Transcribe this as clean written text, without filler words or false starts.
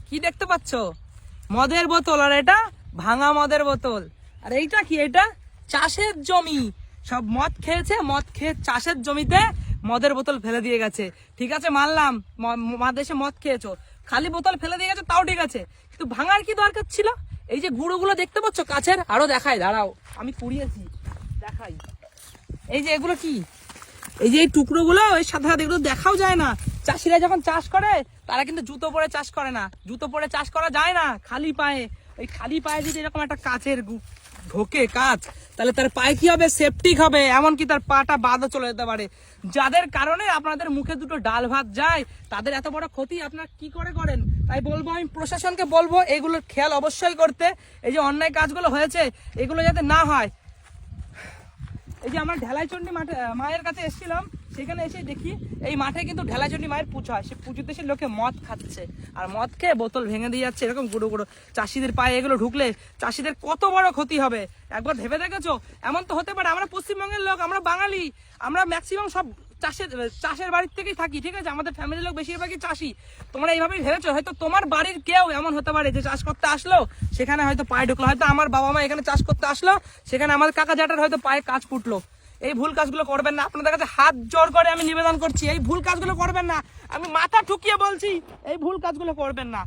কি দেখতে পাচ্ছ? মদের বোতল, আর এটা ভাঙা মদের বোতল। আর এইটা কি? এটা চাষের জমি, সব মদ খেয়েছে, মদ খেয়ে চাষের জমিতে মদের বোতল ফেলে দিয়ে গেছে। ঠিক আছে, মানলাম দেশে মদ খেয়েছো, খালি বোতল ফেলে দিয়ে গেছে, তাও ঠিক আছে, কিন্তু ভাঙার কি দরকার ছিল? এই যে গুঁড়োগুলো দেখতে পাচ্ছ কাছের, আরো দেখাই, দাঁড়াও আমি কুড়িয়েছি দেখাই। এই যে এগুলো কি? এই যে এই টুকরোগুলো, এই সাথে সাথে এগুলো দেখাও যায় না। চাষিরা যখন চাষ করে তারা কিন্তু জুতো পরে চাষ করে না, জুতো পরে চাষ করা যায় না খালি পায়ে। ওই খালি পায়ে যদি এরকম একটা কাচের ঢোকে কাচ, তাহলে তার পায়ে কি হবে? সেপটিক হবে, এমনকি তার পাটা বাদও চলে যেতে পারে, যাদের কারণে আপনাদের মুখে দুটো ডাল ভাত যায়। তাদের এত বড় ক্ষতি আপনারা কি করে করেন? তাই বলবো, আমি প্রশাসনকে বলবো এগুলোর খেয়াল অবশ্যই করতে। এই যে অন্যায় কাজগুলো হয়েছে, এগুলো যাতে না হয়। এই যে আমরা ঢেলাইচন্ডী মাঠে মায়ের কাছে এসেছিলাম, সেখানে এসে দেখি এই মাঠে কিন্তু ঢেলাইচন্ডী মায়ের পুজো হয়, সে পুজোতে সে লোকে মদ খাচ্ছে, আর মদ খেয়ে বোতল ভেঙে দিয়ে যাচ্ছে এরকম গুঁড়ো গুঁড়ো। চাষিদের পায়ে এগুলো ঢুকলে চাষিদের কত বড় ক্ষতি হবে একবার ভেবে দেখেছো? এমন তো হতে পারে, আমরা পশ্চিমবঙ্গের লোক, আমরা বাঙালি, আমরা ম্যাক্সিমাম সব চাষের বাড়ির থেকেই থাকি, ঠিক আছে, আমাদের ফ্যামিলির লোক বেশিরভাগই চাষি। তোমরা এইভাবেই ভেবেছো? হয়তো তোমার বাড়ির কেউ এমন হতে পারে যে চাষ করতে আসলো, সেখানে হয়তো পায়ে ঢুকলো, হয়তো আমার বাবা মা এখানে চাষ করতে আসলো, সেখানে আমার কাকা জ্যাঠার হয়তো পায়ে কাজ ফুটলো। এই ভুল কাজগুলো করবেন না, আপনাদের কাছে হাত জোর করে আমি নিবেদন করছি, এই ভুল কাজগুলো করবেন না। আমি মাথা ঠুকিয়ে বলছি, এই ভুল কাজগুলো করবেন না।